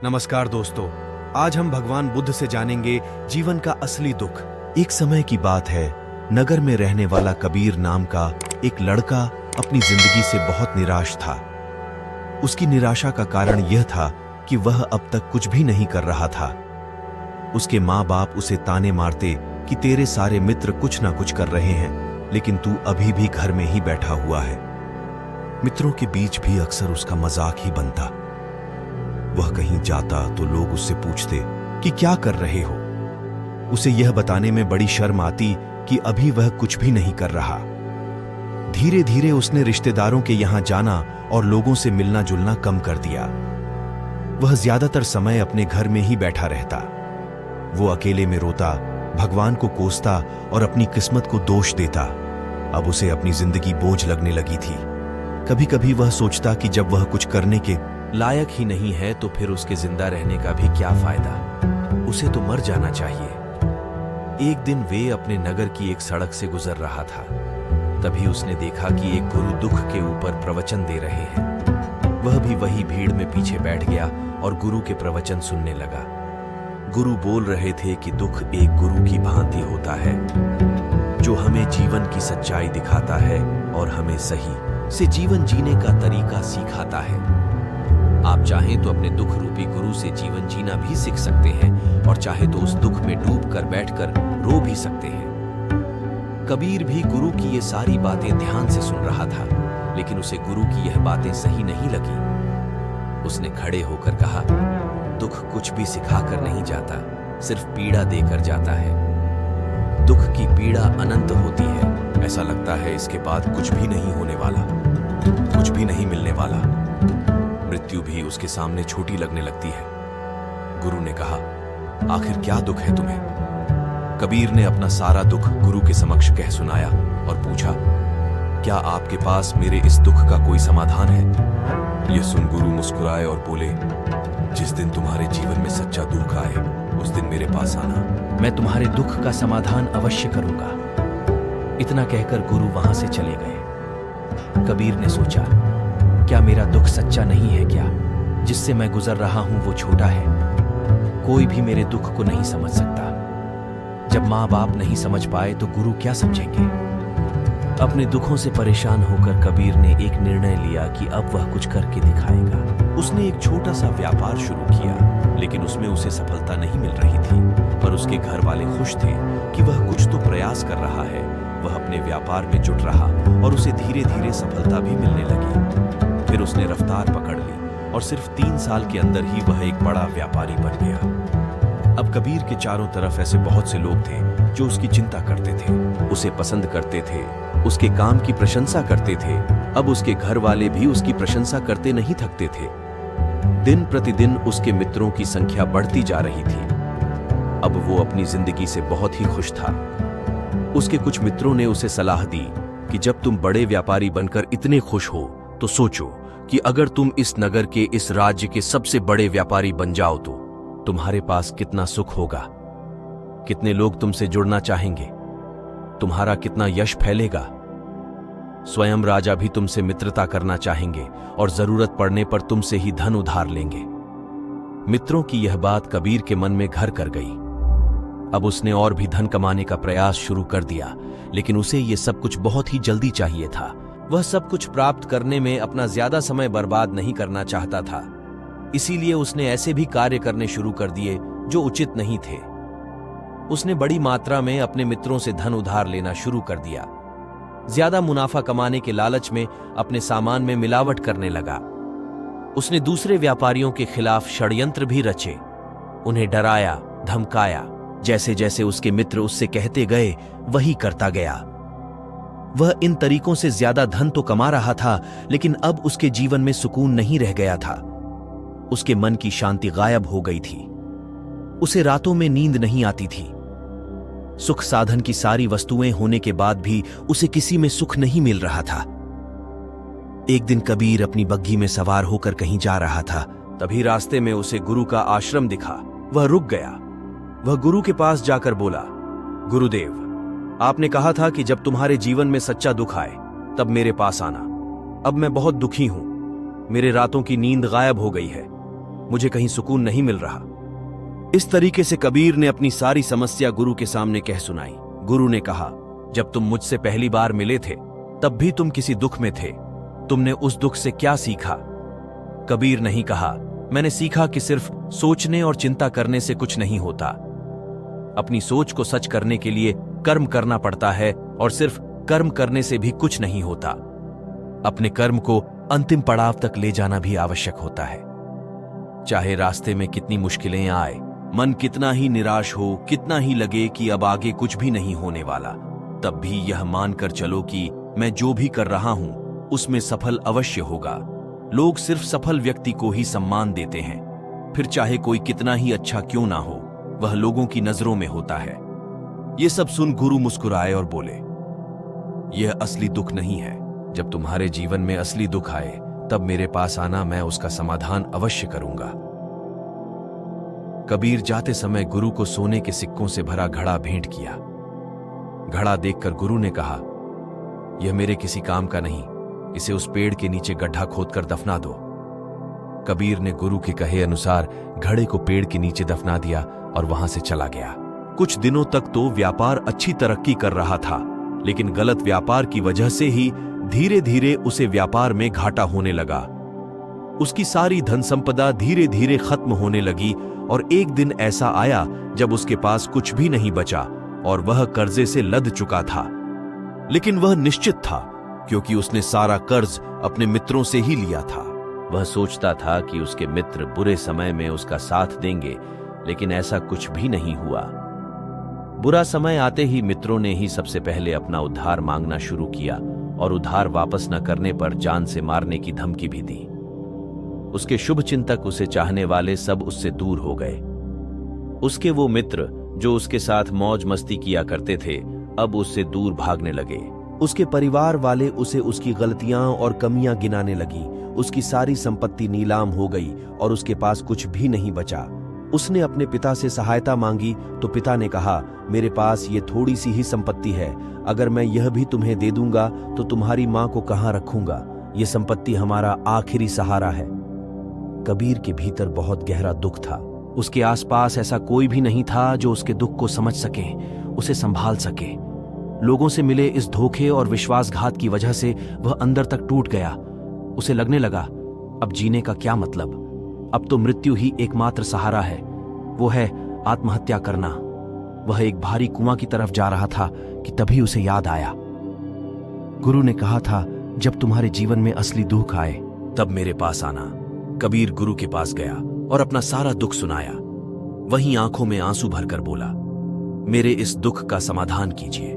नमस्कार दोस्तों, आज हम भगवान बुद्ध से जानेंगे जीवन का असली दुख। एक समय की बात है, नगर में रहने वाला कबीर नाम का एक लड़का अपनी जिंदगी से बहुत निराश था। उसकी निराशा का कारण यह था कि वह अब तक कुछ भी नहीं कर रहा था। उसके माँ बाप उसे ताने मारते कि तेरे सारे मित्र कुछ ना कुछ कर रहे हैं, लेकिन तू अभी भी घर में ही बैठा हुआ है। मित्रों के बीच भी अक्सर उसका मजाक ही बनता। वह कहीं जाता तो लोग उससे पूछते कि क्या कर रहे हो। उसे यह बताने में बड़ी शर्म आती कि अभी वह कुछ भी नहीं कर रहा। धीरे धीरे उसने रिश्तेदारों के यहां जाना और लोगों से मिलना जुलना कम कर दिया। वह ज्यादातर समय अपने घर में ही बैठा रहता। वो अकेले में रोता, भगवान को कोसता और अपनी किस्मत को दोष देता। अब उसे अपनी जिंदगी बोझ लगने लगी थी। कभी कभी वह सोचता कि जब वह कुछ करने के लायक ही नहीं है तो फिर उसके जिंदा रहने का भी क्या फायदा, उसे तो मर जाना चाहिए। एक दिन वे अपने नगर की एक सड़क से गुजर रहा था। तभी उसने देखा कि एक गुरु दुख के ऊपर प्रवचन दे रहे हैं। वह भी वही भीड़ में पीछे बैठ गया और गुरु के प्रवचन सुनने लगा। गुरु बोल रहे थे कि दुख एक गुरु की भांति होता है, जो हमें जीवन की सच्चाई दिखाता है और हमें सही से जीवन जीने का तरीका सिखाता है। आप चाहें तो अपने दुख रूपी गुरु से जीवन जीना भी सीख सकते हैं और चाहे तो उस दुख में डूब कर बैठकर रो भी सकते हैं। कबीर भी गुरु की ये सारी बातें ध्यान से सुन रहा था, लेकिन उसे गुरु की यह बातें सही नहीं लगी। उसने खड़े होकर कहा, दुख कुछ भी सिखा कर नहीं जाता, सिर्फ पीड़ा देकर जाता है। दुख की पीड़ा अनंत होती है। ऐसा लगता है इसके बाद कुछ भी नहीं होने वाला, कुछ भी नहीं मिलने वाला। मृत्यु भी उसके सामने छोटी लगने लगती है। गुरु ने कहा, आखिर क्या दुख है तुम्हें? कबीर ने अपना सारा दुख गुरु के समक्ष कह सुनाया और पूछा, क्या आपके पास मेरे इस दुख का कोई समाधान है? यह सुन गुरु मुस्कुराए और बोले, जिस दिन तुम्हारे जीवन में सच्चा दुख आए उस दिन मेरे पास आना, मैं तुम्हारे दुख का समाधान अवश्य करूंगा। इतना कहकर गुरु वहां से चले गए। कबीर ने सोचा, क्या मेरा दुख सच्चा नहीं है क्या? जिससे मैं गुजर रहा हूं वो छोटा है। कोई भी मेरे दुख को नहीं समझ सकता। जब माँ बाप नहीं समझ पाए तो गुरु क्या समझेंगे? अपने दुखों से परेशान होकर कबीर ने एक निर्णय लिया कि अब वह कुछ करके दिखाएगा। उसने एक छोटा सा व्यापार शुरू किया, लेकिन उसमें उसे सफलता नहीं मिल रही थी। पर उसके घर वाले खुश थे कि वह कुछ तो प्रयास कर रहा है। वह अपने व्यापार में जुट रहा और उसे धीरे धीरे सफलता भी मिलने लगी। फिर उसने रफ्तार पकड़ ली और सिर्फ 3 साल के अंदर ही वह एक बड़ा व्यापारी बन गया। अब कबीर के चारों तरफ ऐसे बहुत से लोग थे जो उसकी चिंता करते थे, उसे पसंद करते थे, उसके काम की प्रशंसा करते थे। अब उसके घर वाले भी उसकी प्रशंसा करते नहीं थकते थे। दिन प्रतिदिन उसके मित्रों की संख्या बढ़ती जा रही थी। अब वो अपनी जिंदगी से बहुत ही खुश था। उसके कुछ मित्रों ने उसे सलाह दी कि जब तुम बड़े व्यापारी बनकर इतने खुश हो तो सोचो कि अगर तुम इस नगर के, इस राज्य के सबसे बड़े व्यापारी बन जाओ तो तुम्हारे पास कितना सुख होगा, कितने लोग तुमसे जुड़ना चाहेंगे, तुम्हारा कितना यश फैलेगा। स्वयं राजा भी तुमसे मित्रता करना चाहेंगे और जरूरत पड़ने पर तुमसे ही धन उधार लेंगे। मित्रों की यह बात कबीर के मन में घर कर गई। अब उसने और भी धन कमाने का प्रयास शुरू कर दिया, लेकिन उसे यह सब कुछ बहुत ही जल्दी चाहिए था। वह सब कुछ प्राप्त करने में अपना ज्यादा समय बर्बाद नहीं करना चाहता था। इसीलिए उसने ऐसे भी कार्य करने शुरू कर दिए जो उचित नहीं थे। उसने बड़ी मात्रा में अपने मित्रों से धन उधार लेना शुरू कर दिया। ज्यादा मुनाफा कमाने के लालच में अपने सामान में मिलावट करने लगा। उसने दूसरे व्यापारियों के खिलाफ षड्यंत्र भी रचे, उन्हें डराया, धमकाया। जैसे जैसे उसके मित्र उससे कहते गए वही करता गया। वह इन तरीकों से ज्यादा धन तो कमा रहा था, लेकिन अब उसके जीवन में सुकून नहीं रह गया था। उसके मन की शांति गायब हो गई थी। उसे रातों में नींद नहीं आती थी। सुख साधन की सारी वस्तुएं होने के बाद भी उसे किसी में सुख नहीं मिल रहा था। एक दिन कबीर अपनी बग्घी में सवार होकर कहीं जा रहा था। तभी रास्ते में उसे गुरु का आश्रम दिखा। वह रुक गया। वह गुरु के पास जाकर बोला, गुरुदेव, आपने कहा था कि जब तुम्हारे जीवन में सच्चा दुख आए तब मेरे पास आना। अब मैं बहुत दुखी हूं। मेरे रातों की नींद गायब हो गई है। मुझे कहीं सुकून नहीं मिल रहा। इस तरीके से कबीर ने अपनी सारी समस्या गुरु के सामने कह सुनाई। गुरु ने कहा, जब तुम मुझसे पहली बार मिले थे तब भी तुम किसी दुख में थे। तुमने उस दुख से क्या सीखा? कबीर नहीं कहा, मैंने सीखा कि सिर्फ सोचने और चिंता करने से कुछ नहीं होता। अपनी सोच को सच करने के लिए कर्म करना पड़ता है और सिर्फ कर्म करने से भी कुछ नहीं होता। अपने कर्म को अंतिम पड़ाव तक ले जाना भी आवश्यक होता है। चाहे रास्ते में कितनी मुश्किलें आए, मन कितना ही निराश हो, कितना ही लगे कि अब आगे कुछ भी नहीं होने वाला, तब भी यह मानकर चलो कि मैं जो भी कर रहा हूं उसमें सफल अवश्य होगा। लोग सिर्फ सफल व्यक्ति को ही सम्मान देते हैं, फिर चाहे कोई कितना ही अच्छा क्यों ना हो, वह लोगों की नजरों में होता है। यह सब सुन गुरु मुस्कुराए और बोले, यह असली दुख नहीं है। जब तुम्हारे जीवन में असली दुख आए तब मेरे पास आना, मैं उसका समाधान अवश्य करूंगा। कबीर जाते समय गुरु को सोने के सिक्कों से भरा घड़ा भेंट किया। घड़ा देखकर गुरु ने कहा, यह मेरे किसी काम का नहीं, इसे उस पेड़ के नीचे गड्ढा खोदकर दफना दो। कबीर ने गुरु के कहे अनुसार घड़े को पेड़ के नीचे दफना दिया और वहां से चला गया। कुछ दिनों तक तो व्यापार अच्छी तरक्की कर रहा था, लेकिन गलत व्यापार की वजह से ही धीरे धीरे उसे व्यापार में घाटा होने लगा। उसकी सारी धन संपदा धीरे धीरे खत्म होने लगी और एक दिन ऐसा आया जब उसके पास कुछ भी नहीं बचा और वह कर्जे से लद चुका था। लेकिन वह निश्चित था, क्योंकि उसने सारा कर्ज अपने मित्रों से ही लिया था। वह सोचता था कि उसके मित्र बुरे समय में उसका साथ देंगे, लेकिन ऐसा कुछ भी नहीं हुआ। बुरा समय आते ही मित्रों ने ही सबसे पहले अपना उद्धार मांगना शुरू किया और उधार वापस न करने पर जान से मारने की धमकी भी दी। उसके शुभ चिंतक, उसे चाहने वाले सब उससे दूर हो गए। उसके वो मित्र जो उसके साथ मौज मस्ती किया करते थे, अब उससे दूर भागने लगे। उसके परिवार वाले उसे उसकी गलतियां और कमियां गिनाने लगी। उसकी सारी संपत्ति नीलाम हो गई और उसके पास कुछ भी नहीं बचा। उसने अपने पिता से सहायता मांगी तो पिता ने कहा, मेरे पास ये थोड़ी सी ही संपत्ति है, अगर मैं यह भी तुम्हें दे दूंगा तो तुम्हारी मां को कहां रखूंगा? ये संपत्ति हमारा आखिरी सहारा है। कबीर के भीतर बहुत गहरा दुख था। उसके आसपास ऐसा कोई भी नहीं था जो उसके दुख को समझ सके, उसे संभाल सके। लोगों से मिले इस धोखे और विश्वासघात की वजह से वह अंदर तक टूट गया। उसे लगने लगा, अब जीने का क्या मतलब? अब तो मृत्यु ही एकमात्र सहारा है, वो है आत्महत्या करना। वह एक भारी कुआं की तरफ जा रहा था कि तभी उसे याद आया, गुरु ने कहा था, जब तुम्हारे जीवन में असली दुख आए तब मेरे पास आना। कबीर गुरु के पास गया और अपना सारा दुख सुनाया। वहीं आंखों में आंसू भरकर बोला, मेरे इस दुख का समाधान कीजिए।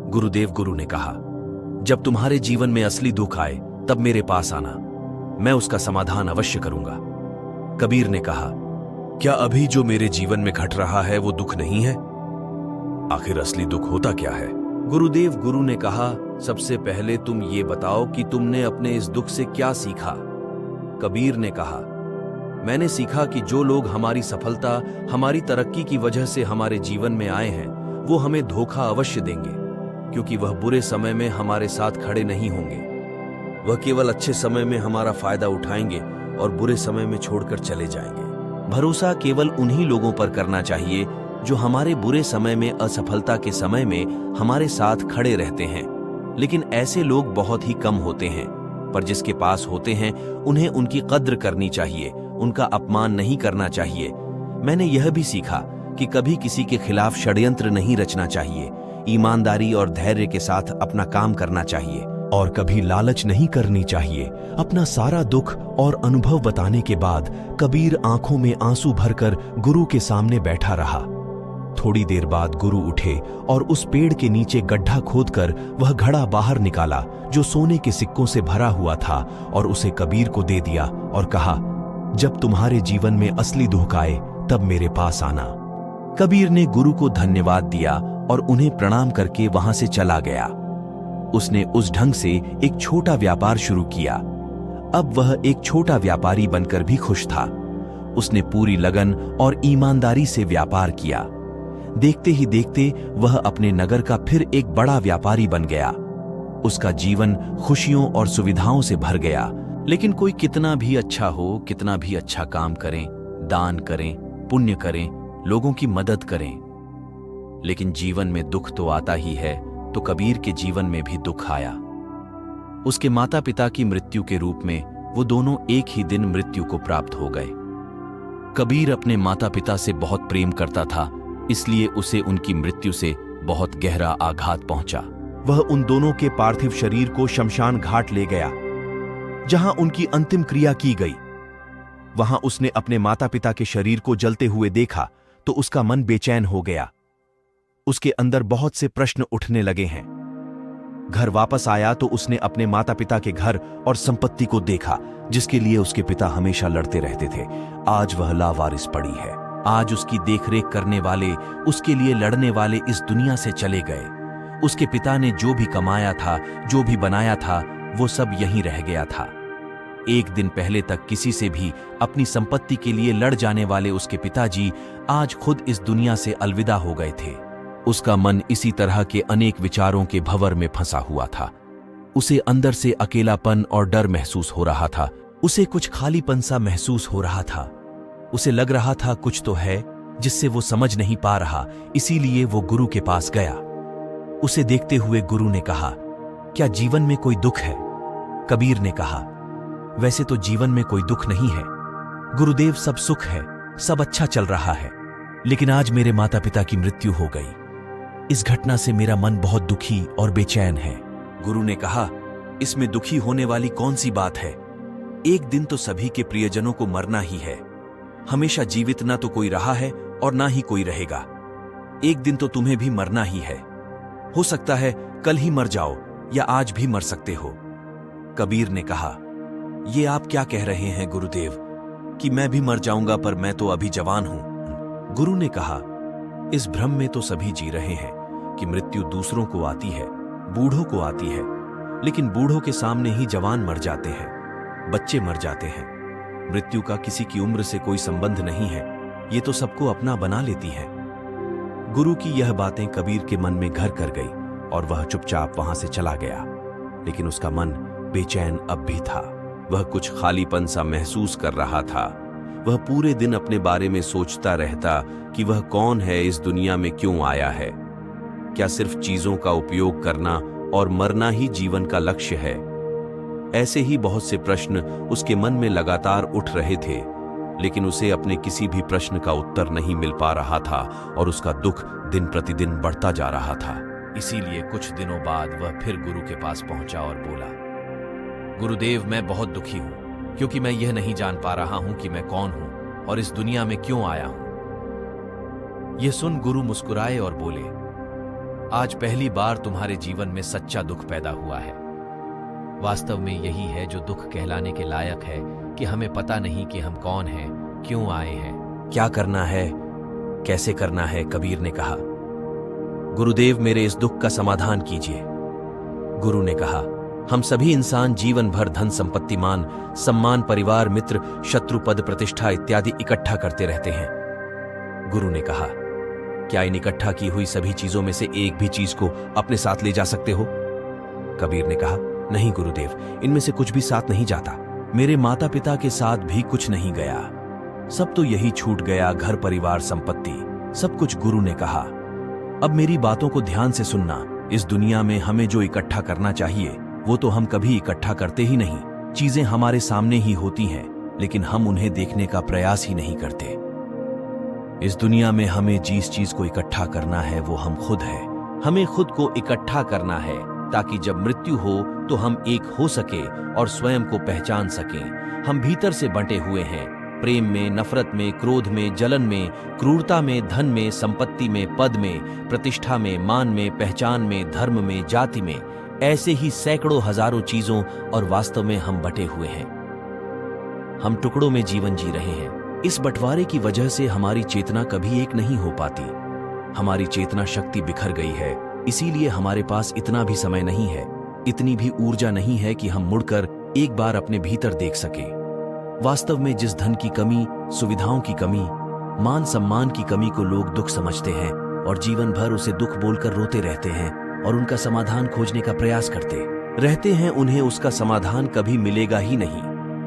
गुरु ने कहा, जब तुम्हारे जीवन में असली दुख आए तब मेरे पास आना, मैं उसका समाधान अवश्य करूंगा। कबीर ने कहा, क्या अभी जो मेरे जीवन में घट रहा है वो दुख नहीं है? आखिर असली दुख होता क्या है? गुरु ने कहा, सबसे पहले तुम ये बताओ कि तुमने अपने इस दुख से क्या सीखा? कबीर ने कहा, मैंने सीखा कि जो लोग हमारी सफलता, हमारी तरक्की की वजह से हमारे जीवन में आए हैं, वो हमें धोखा अवश्य देंगे, क्योंकि वह बुरे समय में हमारे साथ खड़े नहीं होंगे। वह केवल अच्छे समय में हमारा फायदा उठाएंगे और बुरे समय में छोड़कर चले जाएंगे। भरोसा केवल उन्हीं लोगों पर करना चाहिए जो हमारे बुरे समय में, असफलता के समय में हमारे साथ खड़े रहते हैं। लेकिन ऐसे लोग बहुत ही कम होते हैं, पर जिसके पास होते हैं उन्हें उनकी कद्र करनी चाहिए, उनका अपमान नहीं करना चाहिए। मैंने यह भी सीखा कि कभी किसी के खिलाफ षड्यंत्र नहीं रचना चाहिए, ईमानदारी और धैर्य के साथ अपना काम करना चाहिए और कभी लालच नहीं करनी चाहिए। अपना सारा दुख और अनुभव बताने के बाद कबीर आंखों में आंसू भरकर गुरु के सामने बैठा रहा। थोड़ी देर बाद गुरु उठे और उस पेड़ के नीचे गड्ढा खोदकर वह घड़ा बाहर निकाला जो सोने के सिक्कों से भरा हुआ था और उसे कबीर को दे दिया और कहा, जब तुम्हारे जीवन में असली दुख आए तब मेरे पास आना। कबीर ने गुरु को धन्यवाद दिया और उन्हें प्रणाम करके वहां से चला गया। उसने उस ढंग से एक छोटा व्यापार शुरू किया। अब वह एक छोटा व्यापारी बनकर भी खुश था। उसने पूरी लगन और ईमानदारी से व्यापार किया। देखते ही देखते वह अपने नगर का फिर एक बड़ा व्यापारी बन गया। उसका जीवन खुशियों और सुविधाओं से भर गया। लेकिन कोई कितना भी अच्छा हो, कितना भी अच्छा काम करें, दान करें, पुण्य करें, लोगों की मदद करें, लेकिन जीवन में दुख तो आता ही है। तो कबीर के जीवन में भी दुख आया। उसके माता पिता की मृत्यु के रूप में वो दोनों एक ही दिन मृत्यु को प्राप्त हो गए। कबीर अपने माता पिता से बहुत प्रेम करता था, इसलिए उसे उनकी मृत्यु से बहुत गहरा आघात पहुंचा। वह उन दोनों के पार्थिव शरीर को शमशान घाट ले गया, जहां उनकी अंतिम क्रिया की गई। वहां उसने अपने माता पिता के शरीर को जलते हुए देखा तो उसका मन बेचैन हो गया। उसके अंदर बहुत से प्रश्न उठने लगे हैं। घर वापस आया तो उसने अपने माता पिता के घर और संपत्ति को देखा, जिसके लिए उसके पिता हमेशा लड़ते रहते थे। आज वह लावारिस पड़ी है। आज उसकी देखरेख करने वाले, उसके लिए लड़ने वाले इस दुनिया से चले गए। उसके पिता ने जो भी कमाया था, जो भी बनाया था, वो सब यहीं रह गया था। एक दिन पहले तक किसी से भी अपनी संपत्ति के लिए लड़ जाने वाले उसके पिताजी आज खुद इस दुनिया से अलविदा हो गए थे। उसका मन इसी तरह के अनेक विचारों के भंवर में फंसा हुआ था। उसे अंदर से अकेलापन और डर महसूस हो रहा था। उसे कुछ खालीपन सा महसूस हो रहा था। उसे लग रहा था कुछ तो है जिससे वो समझ नहीं पा रहा, इसीलिए वो गुरु के पास गया। उसे देखते हुए गुरु ने कहा, क्या जीवन में कोई दुख है? कबीर ने कहा, वैसे तो जीवन में कोई दुख नहीं है गुरुदेव, सब सुख है, सब अच्छा चल रहा है। लेकिन आज मेरे माता पिता की मृत्यु हो गई। इस घटना से मेरा मन बहुत दुखी और बेचैन है। गुरु ने कहा, इसमें दुखी होने वाली कौन सी बात है? एक दिन तो सभी के प्रियजनों को मरना ही है। हमेशा जीवित ना तो कोई रहा है और ना ही कोई रहेगा। एक दिन तो तुम्हें भी मरना ही है। हो सकता है कल ही मर जाओ या आज भी मर सकते हो। कबीर ने कहा, ये आप क्या कह रहे हैं गुरुदेव कि मैं भी मर जाऊंगा, पर मैं तो अभी जवान हूं। गुरु ने कहा, इस भ्रम में तो सभी जी रहे हैं कि मृत्यु दूसरों को आती है, बूढ़ों को आती है, लेकिन बूढ़ों के सामने ही जवान मर जाते हैं, बच्चे मर जाते हैं। मृत्यु का किसी की उम्र से कोई संबंध नहीं है, ये तो सबको अपना बना लेती है। गुरु की यह बातें कबीर के मन में घर कर गई और वह चुपचाप वहां से चला गया। लेकिन उसका मन बेचैन अब भी था। वह कुछ खालीपन सा महसूस कर रहा था। वह पूरे दिन अपने बारे में सोचता रहता कि वह कौन है, इस दुनिया में क्यों आया है। क्या सिर्फ चीजों का उपयोग करना और मरना ही जीवन का लक्ष्य है? ऐसे ही बहुत से प्रश्न उसके मन में लगातार उठ रहे थे, लेकिन उसे अपने किसी भी प्रश्न का उत्तर नहीं मिल पा रहा था और उसका दुख दिन प्रतिदिन बढ़ता जा रहा था। इसीलिए कुछ दिनों बाद वह फिर गुरु के पास पहुंचा और बोला, गुरुदेव, मैं बहुत दुखी हूं क्योंकि मैं यह नहीं जान पा रहा हूं कि मैं कौन हूं और इस दुनिया में क्यों आया हूं। यह सुन गुरु मुस्कुराए और बोले, आज पहली बार तुम्हारे जीवन में सच्चा दुख पैदा हुआ है। वास्तव में यही है जो दुख कहलाने के लायक है कि हमें पता नहीं कि हम कौन हैं, क्यों आए हैं, क्या करना है, कैसे करना है। कबीर ने कहा, गुरुदेव, मेरे इस दुख का समाधान कीजिए। गुरु ने कहा, हम सभी इंसान जीवन भर धन, संपत्ति, मान, सम्मान, परिवार, मित्र, शत्रु, पद, प्रतिष्ठा इत्यादि इकट्ठा करते रहते हैं। गुरु ने कहा, क्या इन इकट्ठा की हुई सभी चीजों में से एक भी चीज को अपने साथ ले जा सकते हो? कबीर ने कहा, नहीं गुरुदेव, इनमें से कुछ भी साथ नहीं जाता। मेरे माता पिता के साथ भी कुछ नहीं गया, सब तो यही छूट गया, घर, परिवार, संपत्ति, सब कुछ। गुरु ने कहा, अब मेरी बातों को ध्यान से सुनना। इस दुनिया में हमें जो इकट्ठा करना चाहिए वो तो हम कभी इकट्ठा करते ही नहीं। चीजें हमारे सामने ही होती हैं, लेकिन हम उन्हें देखने का प्रयास ही नहीं करते। इस दुनिया में हमें जिस चीज को इकट्ठा करना है वो हम खुद हैं। हमें खुद को इकट्ठा करना है ताकि जब मृत्यु हो तो हम एक हो सके और स्वयं को पहचान सकें। हम भीतर से बंटे हुए हैं, प्रेम में, नफरत में, क्रोध में, जलन में, क्रूरता में, धन में, संपत्ति में, पद में, प्रतिष्ठा में, मान में, पहचान में, धर्म में, जाति में, ऐसे ही सैकड़ों हजारों चीजों, और वास्तव में हम बटे हुए हैं। हम टुकड़ों में जीवन जी रहे हैं। इस बंटवारे की वजह से हमारी चेतना कभी एक नहीं हो पाती। हमारी चेतना शक्ति बिखर गई है, इसीलिए हमारे पास इतना भी समय नहीं है, इतनी भी ऊर्जा नहीं है कि हम मुड़कर एक बार अपने भीतर देख सकें। वास्तव में जिस धन की कमी, सुविधाओं की कमी, मान सम्मान की कमी को लोग दुख समझते हैं और जीवन भर उसे दुख बोलकर रोते रहते हैं और उनका समाधान खोजने का प्रयास करते रहते हैं, उन्हें उसका समाधान कभी मिलेगा ही नहीं।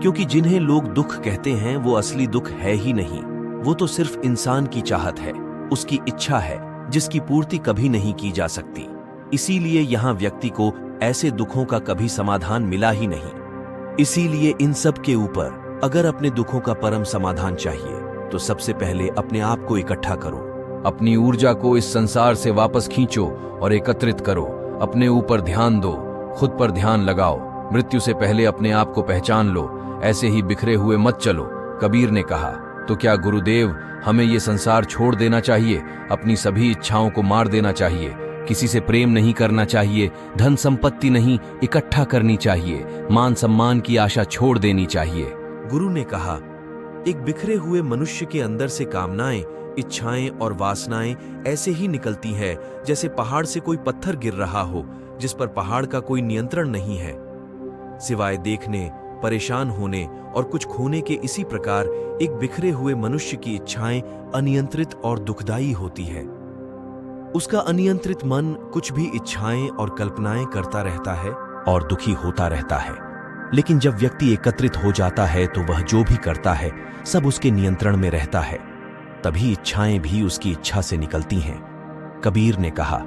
क्योंकि जिन्हें लोग दुख कहते हैं वो असली दुख है ही नहीं, वो तो सिर्फ इंसान की चाहत है, उसकी इच्छा है, जिसकी पूर्ति कभी नहीं की जा सकती। इसीलिए यहाँ व्यक्ति को ऐसे दुखों का कभी समाधान मिला ही नहीं। इसीलिए इन सब के ऊपर अगर अपने दुखों का परम समाधान चाहिए तो सबसे पहले अपने आप को इकट्ठा करो, अपनी ऊर्जा को इस संसार से वापस खींचो और एकत्रित करो। अपने ऊपर ध्यान दो, खुद पर ध्यान लगाओ। मृत्यु से पहले अपने आप को पहचान लो, ऐसे ही बिखरे हुए मत चलो। कबीर ने कहा, तो क्या गुरुदेव हमें ये संसार छोड़ देना चाहिए? अपनी सभी इच्छाओं को मार देना चाहिए? किसी से प्रेम नहीं करना चाहिए? धन संपत्ति नहीं इकट्ठा करनी चाहिए? मान सम्मान की आशा छोड़ देनी चाहिए? गुरु ने कहा, एक बिखरे हुए मनुष्य के अंदर से कामनाएं, इच्छाएं और वासनाएं ऐसे ही निकलती है जैसे पहाड़ से कोई पत्थर गिर रहा हो, जिस पर पहाड़ का कोई नियंत्रण नहीं है। सिवाय देखने, परेशान होने और कुछ खोने के इसी प्रकार एक बिखरे हुए मनुष्य की इच्छाएं अनियंत्रित और दुखदायी होती है। उसका अनियंत्रित मन कुछ भी इच्छाएं और कल्पनाएं करता रहता है और दुखी होता रहता है। लेकिन जब व्यक्ति एकत्रित हो जाता है तो वह जो भी करता है सब उसके नियंत्रण में रहता है, तभी इच्छाएं भी उसकी इच्छा से निकलती हैं। कबीर ने कहा,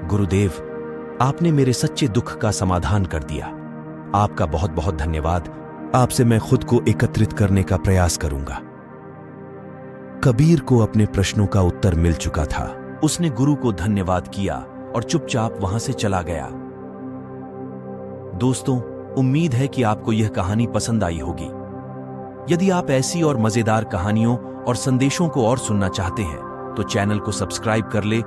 गुरुदेव आपने मेरे सच्चे दुख का समाधान कर दिया। आपका बहुत बहुत धन्यवाद। आपसे मैं खुद को एकत्रित करने का प्रयास करूंगा। कबीर को अपने प्रश्नों का उत्तर मिल चुका था। उसने गुरु को धन्यवाद किया और चुपचाप वहां से चला गया। दोस्तों, उम्मीद है कि आपको यह कहानी पसंद आई होगी। यदि आप ऐसी और मजेदार कहानियों और संदेशों को और सुनना चाहते हैं तो चैनल को सब्सक्राइब कर ले